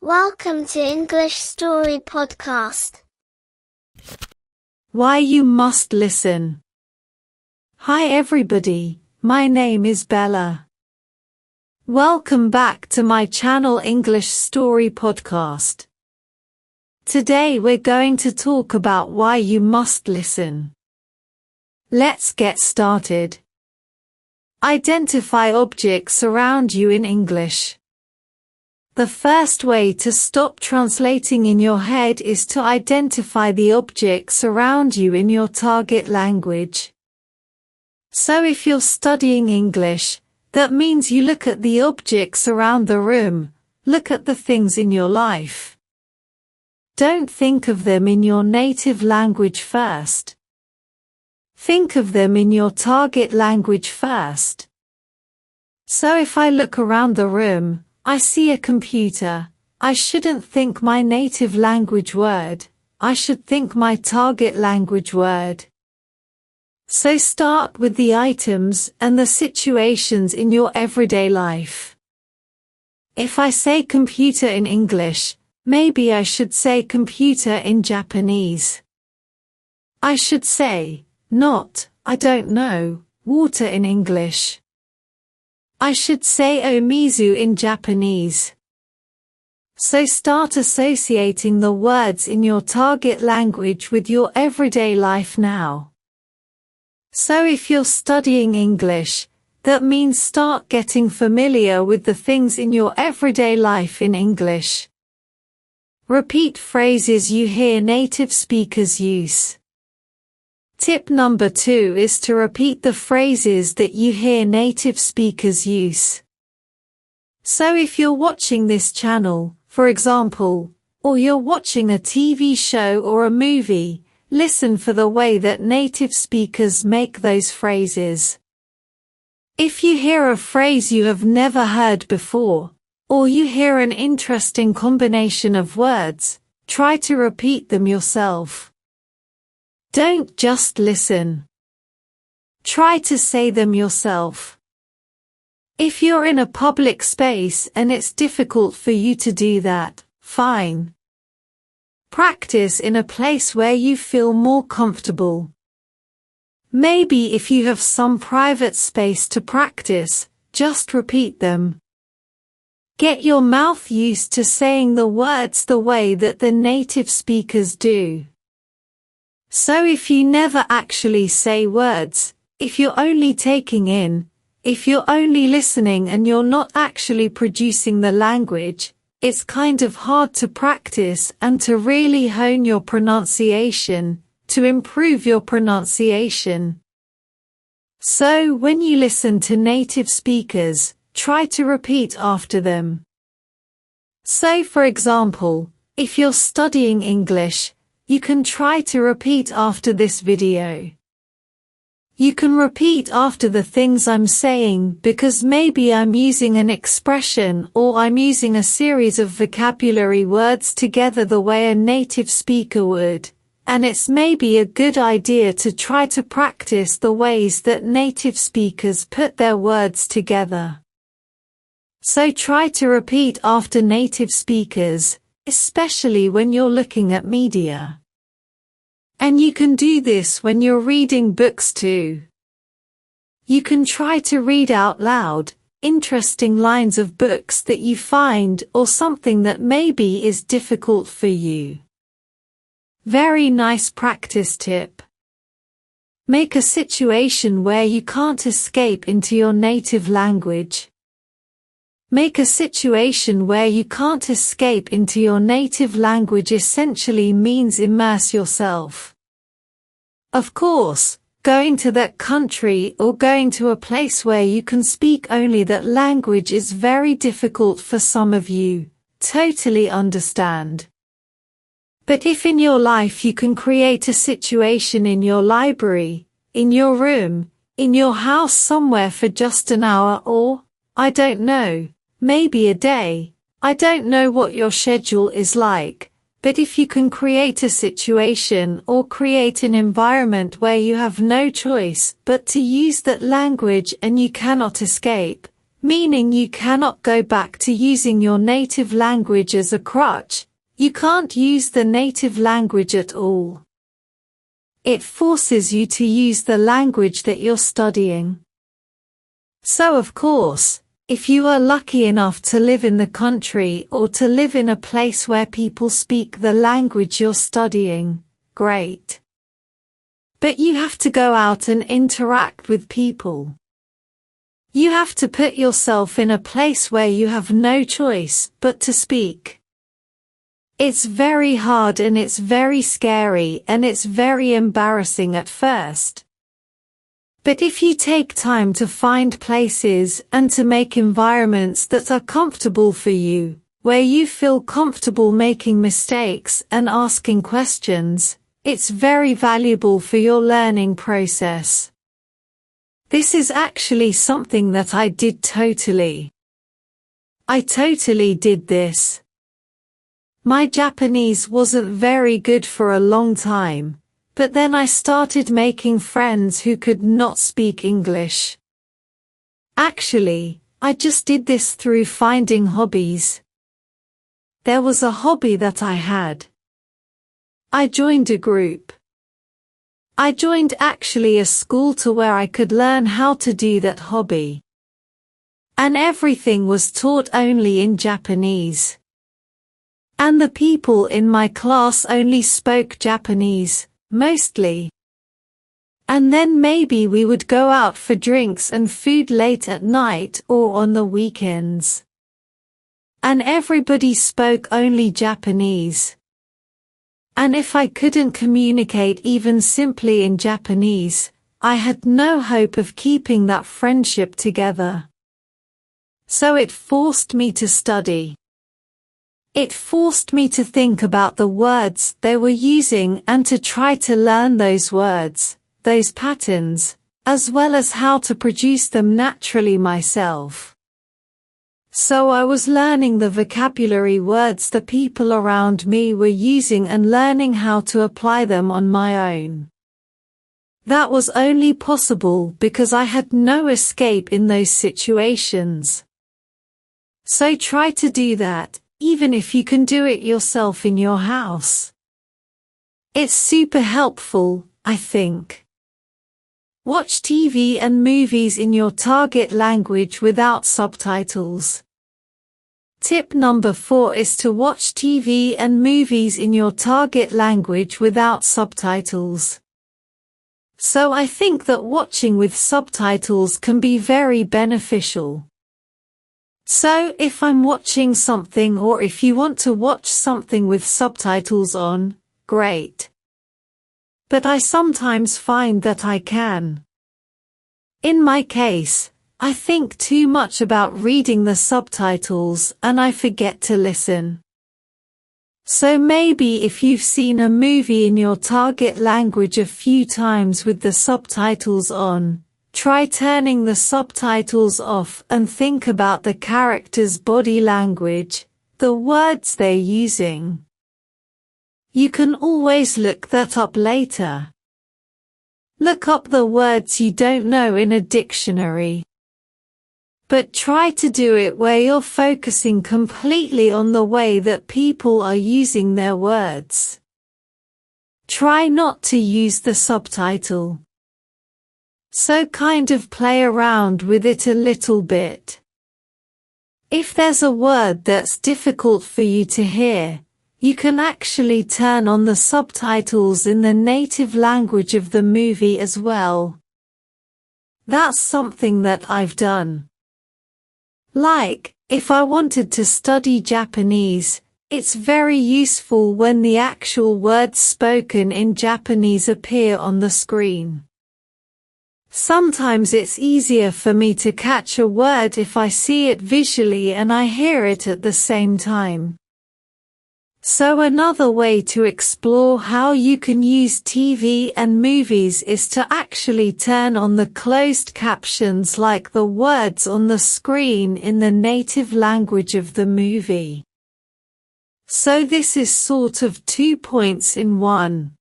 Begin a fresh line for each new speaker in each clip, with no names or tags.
Welcome to English Story Podcast.
Why you must listen. Hi everybody, my name is Bella. Welcome back to my channel English Story Podcast. Today we're going to talk about why you must listen. Let's get started. Identify objects around you in English. The first way to stop translating in your head is to identify the objects around you in your target language. So if you're studying English, that means you look at the objects around the room, look at the things in your life. Don't think of them in your native language first. Think of them in your target language first. So if I look around the room, I see a computer. I shouldn't think my native language word. I should think my target language word. So start with the items and the situations in your everyday life. If I say computer in English, maybe I should say computer in Japanese. I should say, I don't know, water in English. I should say omizu in Japanese. So start associating the words in your target language with your everyday life now. So if you're studying English, that means start getting familiar with the things in your everyday life in English. Repeat phrases you hear native speakers use. Tip number 2 is to repeat the phrases that you hear native speakers use. So if you're watching this channel, for example, or you're watching a TV show or a movie, listen for the way that native speakers make those phrases. If you hear a phrase you have never heard before, or you hear an interesting combination of words, try to repeat them yourself. Don't just listen. Try to say them yourself. If you're in a public space and it's difficult for you to do that, fine. Practice in a place where you feel more comfortable. Maybe if you have some private space to practice, just repeat them. Get your mouth used to saying the words the way that the native speakers do. So if you never actually say words, if you're only taking in, if you're only listening and you're not actually producing the language, it's kind of hard to practice and to really hone your pronunciation, to improve your pronunciation. So when you listen to native speakers, try to repeat after them. So for example, if you're studying English, you can try to repeat after this video. You can repeat after the things I'm saying because maybe I'm using an expression or I'm using a series of vocabulary words together the way a native speaker would, and it's maybe a good idea to try to practice the ways that native speakers put their words together. So try to repeat after native speakers, especially when you're looking at media. And you can do this when you're reading books too. You can try to read out loud, interesting lines of books that you find or something that maybe is difficult for you. Very nice practice tip. Make a situation where you can't escape into your native language. Make a situation where you can't escape into your native language essentially means immerse yourself. Of course, going to that country or going to a place where you can speak only that language is very difficult for some of you, totally understand. But if in your life you can create a situation in your library, in your room, in your house somewhere for just an hour or, I don't know, maybe a day, I don't know what your schedule is like, but if you can create a situation or create an environment where you have no choice but to use that language and you cannot escape, meaning you cannot go back to using your native language as a crutch. You can't use the native language at all. It forces you to use the language that you're studying. So of course, if you are lucky enough to live in the country or to live in a place where people speak the language you're studying, great. But you have to go out and interact with people. You have to put yourself in a place where you have no choice but to speak. It's very hard and it's very scary and it's very embarrassing at first. But if you take time to find places and to make environments that are comfortable for you, where you feel comfortable making mistakes and asking questions, it's very valuable for your learning process. This is actually something that I did totally. I totally did this. My Japanese wasn't very good for a long time, but then I started making friends who could not speak English. Actually, I just did this through finding hobbies. There was a hobby that I had. I joined a group. I joined actually a school to where I could learn how to do that hobby. And everything was taught only in Japanese. And the people in my class only spoke Japanese, mostly. And then maybe we would go out for drinks and food late at night or on the weekends. And everybody spoke only Japanese. And if I couldn't communicate even simply in Japanese, I had no hope of keeping that friendship together. So it forced me to study. It forced me to think about the words they were using and to try to learn those words, those patterns, as well as how to produce them naturally myself. So I was learning the vocabulary words the people around me were using and learning how to apply them on my own. That was only possible because I had no escape in those situations. So try to do that, even if you can do it yourself in your house. It's super helpful, I think. Watch TV and movies in your target language without subtitles. Tip number 4 is to watch TV and movies in your target language without subtitles. So I think that watching with subtitles can be very beneficial. So if I'm watching something or if you want to watch something with subtitles on, great. But I sometimes find that I can. In my case, I think too much about reading the subtitles and I forget to listen. So maybe if you've seen a movie in your target language a few times with the subtitles on, try turning the subtitles off and think about the character's body language, the words they're using. You can always look that up later. Look up the words you don't know in a dictionary. But try to do it where you're focusing completely on the way that people are using their words. Try not to use the subtitle. So kind of play around with it a little bit. If there's a word that's difficult for you to hear, you can actually turn on the subtitles in the native language of the movie as well. That's something that I've done. Like, if I wanted to study Japanese, it's very useful when the actual words spoken in Japanese appear on the screen. Sometimes it's easier for me to catch a word if I see it visually and I hear it at the same time. So another way to explore how you can use TV and movies is to actually turn on the closed captions like the words on the screen in the native language of the movie. So this is sort of 2 points in one.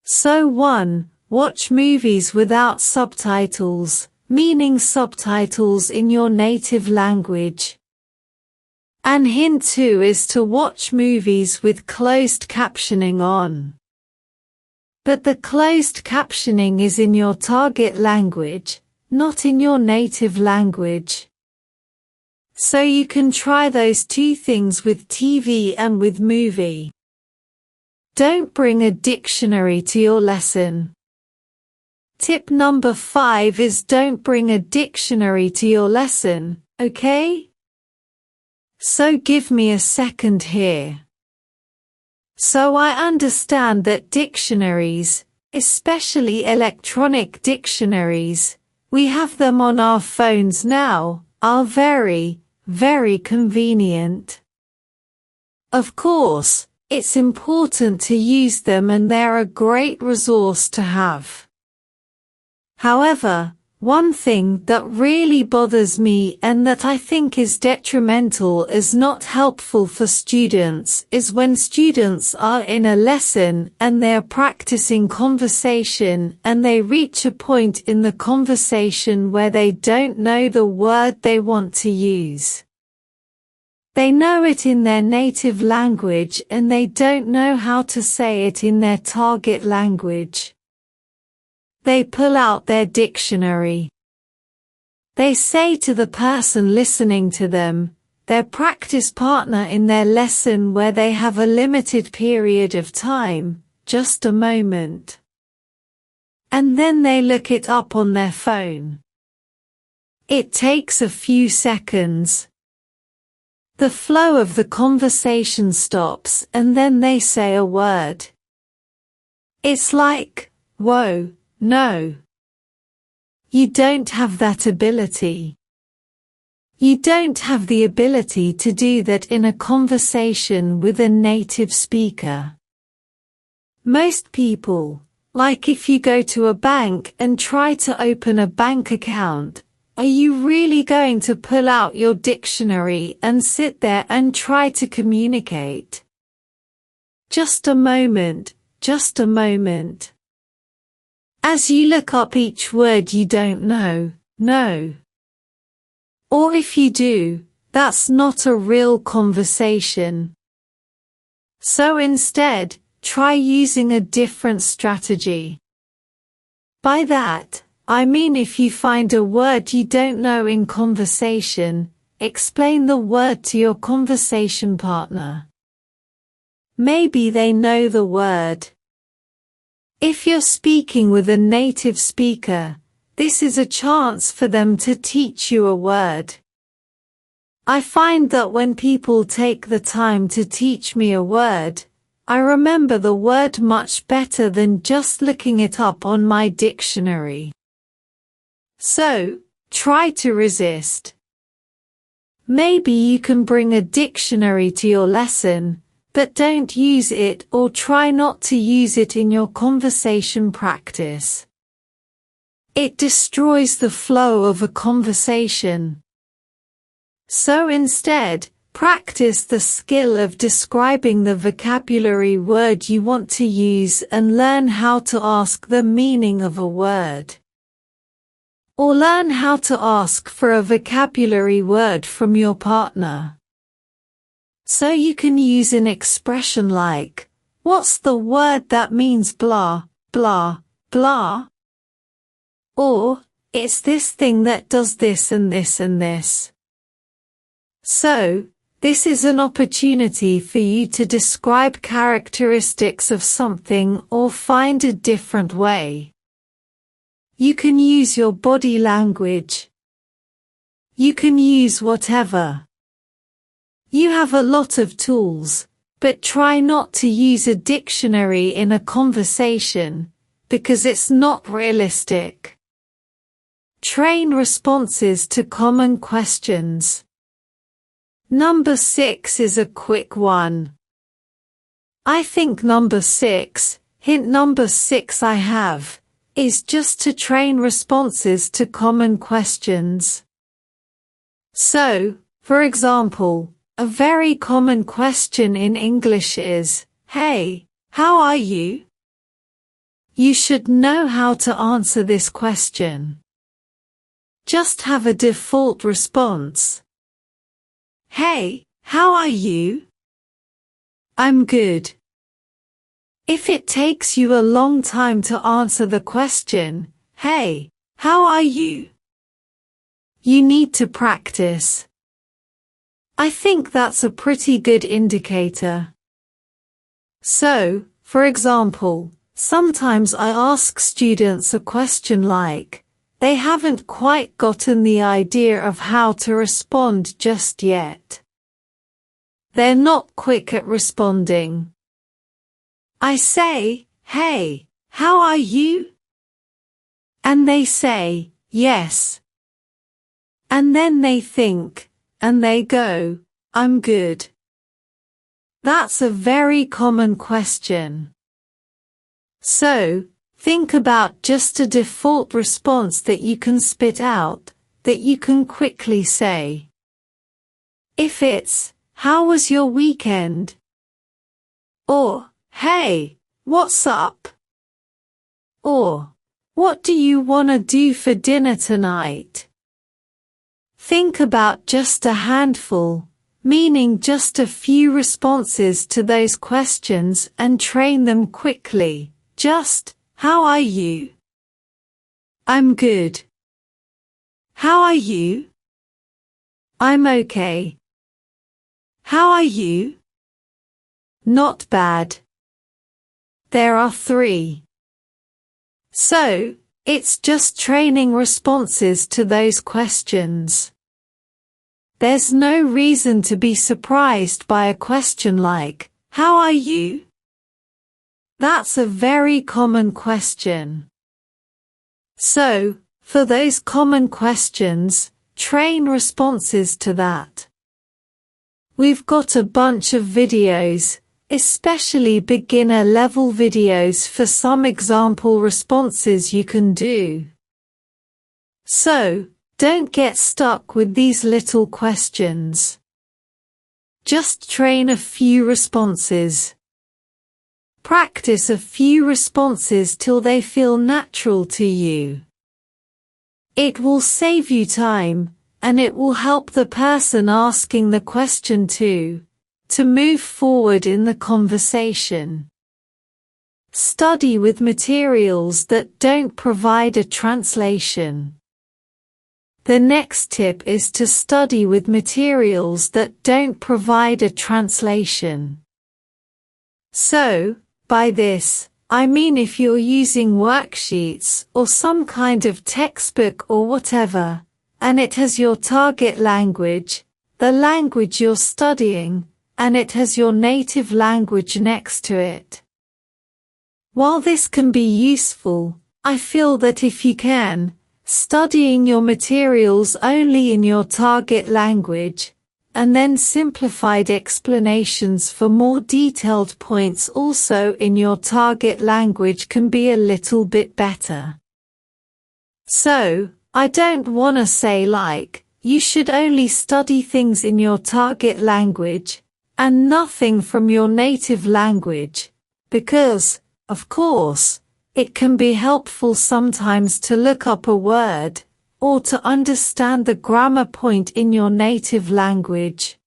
So 1. Watch movies without subtitles, meaning subtitles in your native language. And hint 2 is to watch movies with closed captioning on. But the closed captioning is in your target language, not in your native language. So you can try those two things with TV and with movie. Don't bring a dictionary to your lesson. Tip number 5 is don't bring a dictionary to your lesson, okay? So give me a second here. So I understand that dictionaries, especially electronic dictionaries, we have them on our phones now, are very, very convenient. Of course, it's important to use them and they're a great resource to have. However, one thing that really bothers me and that I think is detrimental as not helpful for students is when students are in a lesson and they're practicing conversation and they reach a point in the conversation where they don't know the word they want to use. They know it in their native language and they don't know how to say it in their target language. They pull out their dictionary. They say to the person listening to them, their practice partner in their lesson where they have a limited period of time, just a moment. And then they look it up on their phone. It takes a few seconds. The flow of the conversation stops and then they say a word. It's like, whoa. No. You don't have that ability. You don't have the ability to do that in a conversation with a native speaker. Most people, like if you go to a bank and try to open a bank account, are you really going to pull out your dictionary and sit there and try to communicate? Just a moment, just a moment. As you look up each word you don't know, no. Or if you do, that's not a real conversation. So instead, try using a different strategy. By that, I mean if you find a word you don't know in conversation, explain the word to your conversation partner. Maybe they know the word. If you're speaking with a native speaker, this is a chance for them to teach you a word. I find that when people take the time to teach me a word, I remember the word much better than just looking it up on my dictionary. So, try to resist. Maybe you can bring a dictionary to your lesson, but don't use it or try not to use it in your conversation practice. It destroys the flow of a conversation. So instead, practice the skill of describing the vocabulary word you want to use and learn how to ask the meaning of a word. Or learn how to ask for a vocabulary word from your partner. So you can use an expression like, what's the word that means blah, blah, blah? Or, it's this thing that does this and this and this. So, this is an opportunity for you to describe characteristics of something or find a different way. You can use your body language. You can use whatever. You have a lot of tools, but try not to use a dictionary in a conversation, because it's not realistic. Train responses to common questions. Number 6 is a quick one. I think number 6, hint number 6 I have, is just to train responses to common questions. So, for example, a very common question in English is, hey, how are you? You should know how to answer this question. just have a default response. Hey, how are you? I'm good. If it takes you a long time to answer the question, hey, how are you? You need to practice. I think that's a pretty good indicator. So, for example, sometimes I ask students a question like, they haven't quite gotten the idea of how to respond just yet. They're not quick at responding. I say, hey, how are you? And they say, yes. And then they think, and they go, I'm good. That's a very common question. So, think about just a default response that you can spit out, that you can quickly say. If it's, how was your weekend? Or, hey, what's up? Or, what do you want to do for dinner tonight? Think about just a handful, meaning just a few responses to those questions and train them quickly. Just, how are you? I'm good. How are you? I'm okay. How are you? Not bad. There are 3. So, it's just training responses to those questions. There's no reason to be surprised by a question like, how are you? That's a very common question. So, for those common questions, train responses to that. We've got a bunch of videos, especially beginner-level videos for some example responses you can do. So, don't get stuck with these little questions. Just train a few responses. Practice a few responses till they feel natural to you. It will save you time, and it will help the person asking the question to move forward in the conversation. Study with materials that don't provide a translation. The next tip is to study with materials that don't provide a translation. So, by this, I mean if you're using worksheets or some kind of textbook or whatever, and it has your target language, the language you're studying, and it has your native language next to it. While this can be useful, I feel that if you can, studying your materials only in your target language, and then simplified explanations for more detailed points also in your target language can be a little bit better. So, I don't want to say like, you should only study things in your target language, and nothing from your native language, because, of course, it can be helpful sometimes to look up a word, or to understand the grammar point in your native language.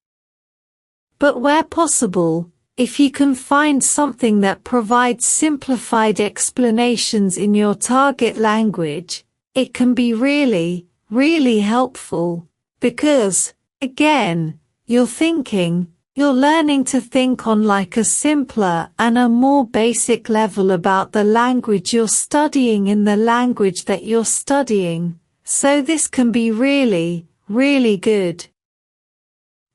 But where possible, if you can find something that provides simplified explanations in your target language, it can be really, really helpful, because, again, you're learning to think on like a simpler and a more basic level about the language you're studying in the language that you're studying, so this can be really, really good.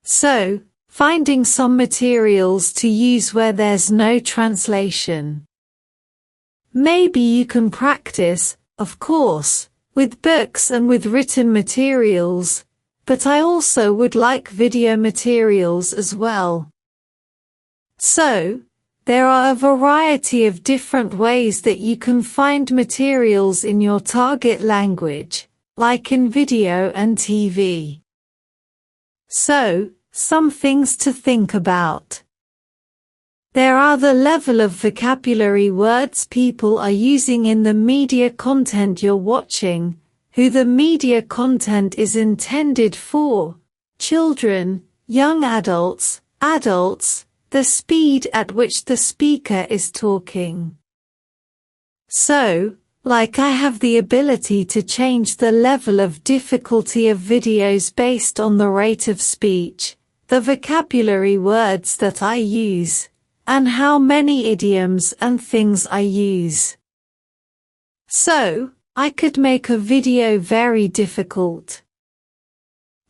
So, finding some materials to use where there's no translation. Maybe you can practice, of course, with books and with written materials, but I also would like video materials as well. So, there are a variety of different ways that you can find materials in your target language, like in video and TV. So, some things to think about. There are the level of vocabulary words people are using in the media content you're watching, who the media content is intended for, children, young adults, the speed at which the speaker is talking. So, like I have the ability to change the level of difficulty of videos based on the rate of speech, the vocabulary words that I use, and how many idioms and things I use. So, I could make a video very difficult.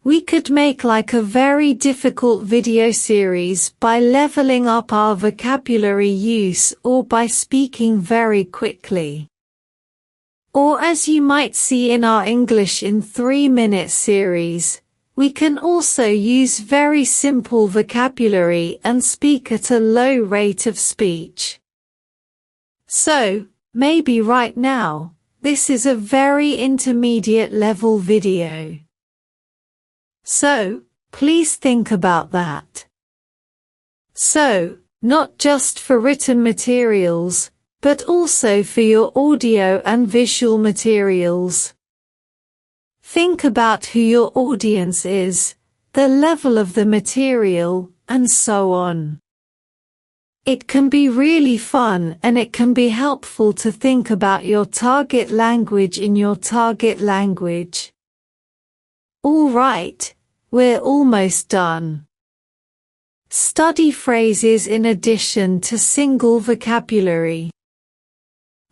We could make like a very difficult video series by leveling up our vocabulary use or by speaking very quickly. Or as you might see in our English in 3-minute series, we can also use very simple vocabulary and speak at a low rate of speech. So, maybe right now, this is a very intermediate level video. So, please think about that. So, not just for written materials, but also for your audio and visual materials. Think about who your audience is, the level of the material, and so on. It can be really fun and it can be helpful to think about your target language in your target language. All right, we're almost done. Study phrases in addition to single vocabulary.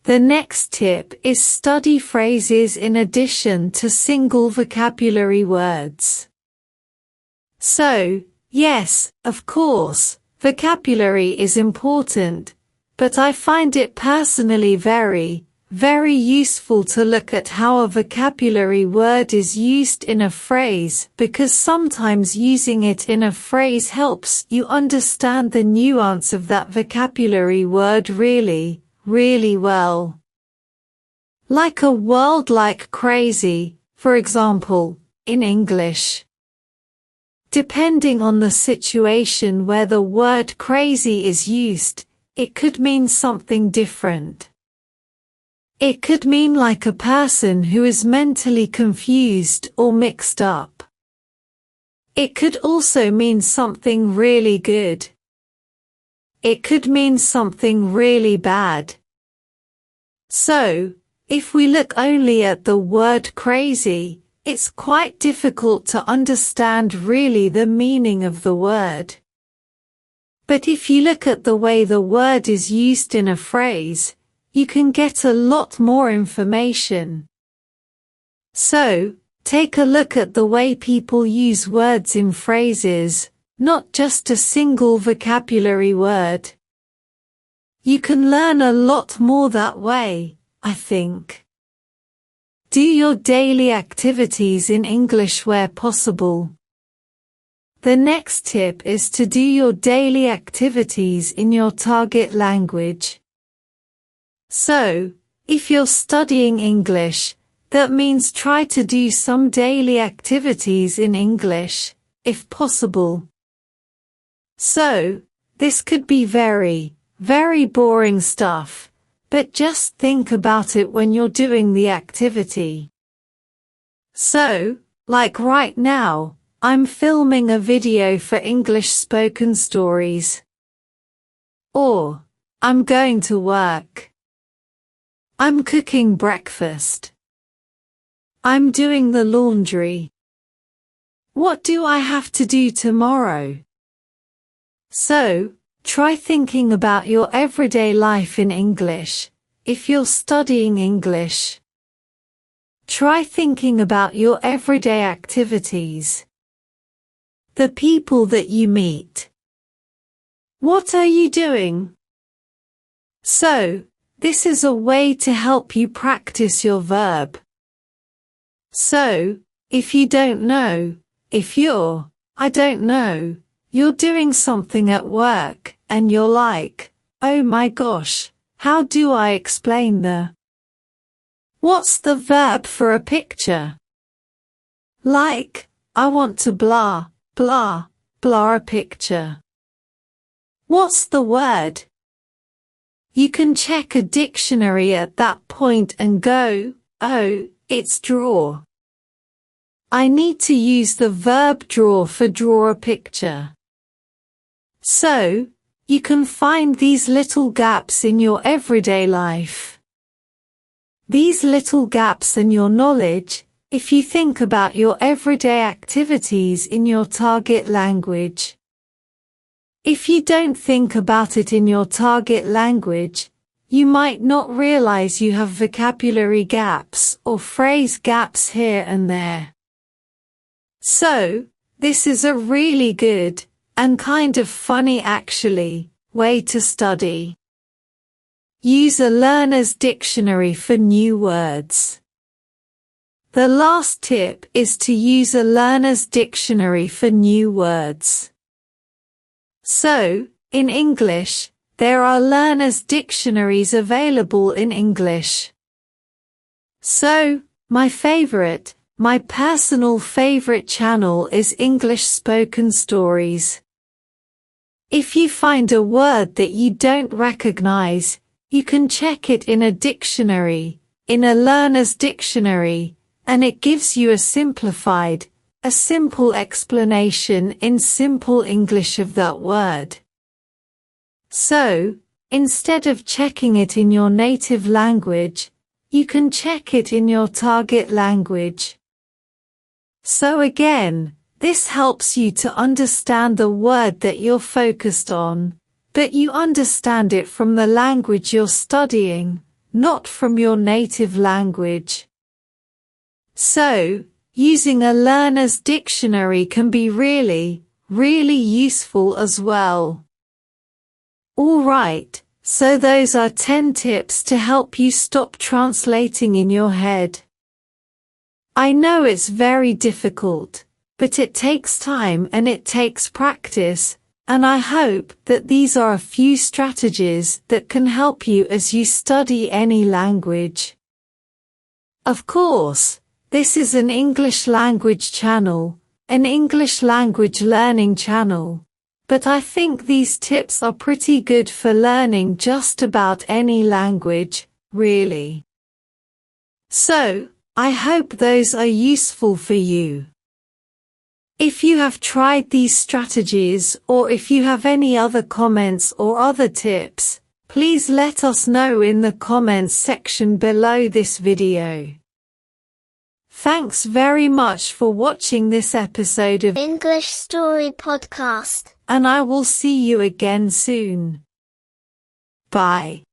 The next tip is study phrases in addition to single vocabulary words. So, yes, of course, vocabulary is important, but I find it personally very useful to look at how a vocabulary word is used in a phrase, because sometimes using it in a phrase helps you understand the nuance of that vocabulary word really well. Like a word like crazy, for example, in English. Depending on the situation where the word crazy is used, it could mean something different. It could mean like a person who is mentally confused or mixed up. It could also mean something really good. It could mean something really bad. So, if we look only at the word crazy, it's quite difficult to understand really the meaning of the word. But if you look at the way the word is used in a phrase, you can get a lot more information. So, take a look at the way people use words in phrases, not just a single vocabulary word. You can learn a lot more that way, I think. Do your daily activities in English where possible. The next tip is to do your daily activities in your target language. So, if you're studying English, that means try to do some daily activities in English, if possible. So, this could be very boring stuff, but just think about it when you're doing the activity. So, like right now, I'm filming a video for English spoken stories. Or, I'm going to work. I'm cooking breakfast. I'm doing the laundry. What do I have to do tomorrow? So, try thinking about your everyday life in English, if you're studying English. Try thinking about your everyday activities. The people that you meet. What are you doing? So, this is a way to help you practice your verb. So, if you don't know, I don't know, you're doing something at work, and you're like, oh my gosh, how do I explain what's the verb for a picture? Like, I want to blah a picture. What's the word? You can check a dictionary at that point and go, oh, it's draw. I need to use the verb draw for draw a picture. So, you can find these little gaps in your everyday life. These little gaps in your knowledge, if you think about your everyday activities in your target language. If you don't think about it in your target language, you might not realize you have vocabulary gaps or phrase gaps here and there. So, this is a really good, and kind of funny actually, way to study. Use a learner's dictionary for new words. The last tip is to use a learner's dictionary for new words. So, in English, there are learner's dictionaries available in English. So, my personal favorite channel is English Spoken Stories. If you find a word that you don't recognize, you can check it in a dictionary, in a learner's dictionary, and it gives you a simple explanation in simple English of that word. So, instead of checking it in your native language, you can check it in your target language. So again, this helps you to understand the word that you're focused on, but you understand it from the language you're studying, not from your native language. So, using a learner's dictionary can be really useful as well. Alright, so those are 10 tips to help you stop translating in your head. I know it's very difficult, but it takes time and it takes practice, and I hope that these are a few strategies that can help you as you study any language. Of course, this is an English language channel, an English language learning channel, but I think these tips are pretty good for learning just about any language, really. So, I hope those are useful for you. If you have tried these strategies or if you have any other comments or other tips, please let us know in the comments section below this video. Thanks very much for watching this episode of
English Story Podcast.
And I will see you again soon. Bye.